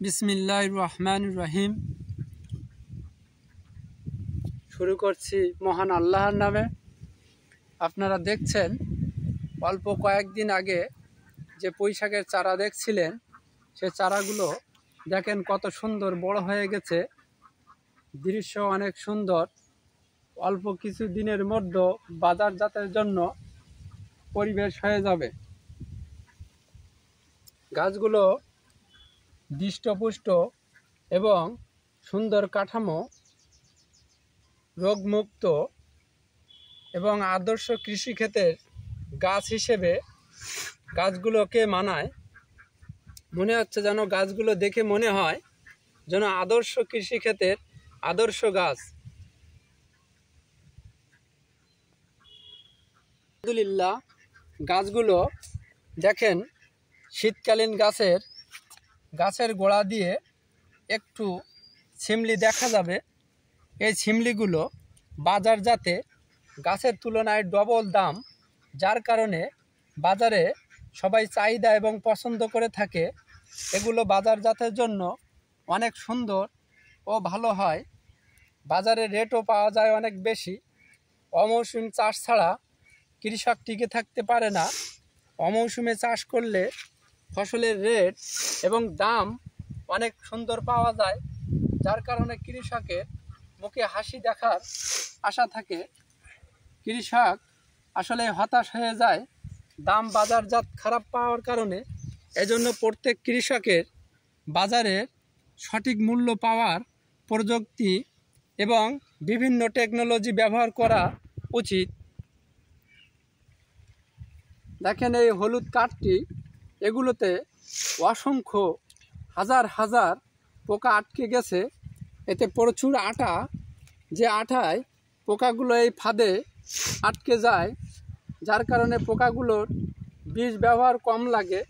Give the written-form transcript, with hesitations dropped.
বিসমিল্লাহির রহমানির রহিম। শুরু করছি মহান আল্লাহর নামে। আপনারা দেখছেন অল্প কয়েকদিন আগে যে পুঁই শাকের চারা দেখছিলেন, সে চারাগুলো দেখেন কত সুন্দর বড় হয়ে গেছে। দৃশ্য অনেক সুন্দর। অল্প কিছু দিনের মধ্যে বাজারজাতের জন্য পরিবেশ হয়ে যাবে। গাছগুলো হৃষ্টপুষ্ট এবং সুন্দর কাঠামো, রোগমুক্ত এবং আদর্শ কৃষিক্ষেত্রের গাছ হিসেবে গাছগুলোকে মানায়। মনে হচ্ছে যেন গাছগুলো দেখে মনে হয় যেন আদর্শ কৃষিক্ষেত্রের আদর্শ গাছ। আলহামদুলিল্লাহ, গাছগুলো দেখেন শীতকালীন গাছের গোড়া দিয়ে একটু ছিমলি দেখা যাবে। এই ছিমলিগুলো বাজারজাতে গাছের তুলনায় ডবল দাম, যার কারণে বাজারে সবাই চাহিদা এবং পছন্দ করে থাকে। এগুলো বাজারজাতের জন্য অনেক সুন্দর ও ভালো হয়। বাজারে রেটও পাওয়া যায় অনেক বেশি। অমৌসুমি চাষ ছাড়া কৃষক টিকে থাকতে পারে না। অমৌসুমে চাষ করলে ফসলের রেট এবং দাম অনেক সুন্দর পাওয়া যায়, যার কারণে কৃষকের মুখে হাসি দেখার আশা থাকে। কৃষক আসলে হতাশ হয়ে যায় দাম বাজারজাত খারাপ পাওয়ার কারণে। এজন্য প্রত্যেক কৃষকের বাজারের সঠিক মূল্য পাওয়ার প্রযুক্তি এবং বিভিন্ন টেকনোলজি ব্যবহার করা উচিত। দেখেন এই হলুদ কাঠটি, এগুলোতে অসংখ্য হাজার হাজার পোকা আটকে গেছে। এতে প্রচুর আটা, যে আটায় পোকাগুলো এই ফাঁদে আটকে যায়, যার কারণে পোকাগুলোর বিষ ব্যবহার কম লাগে।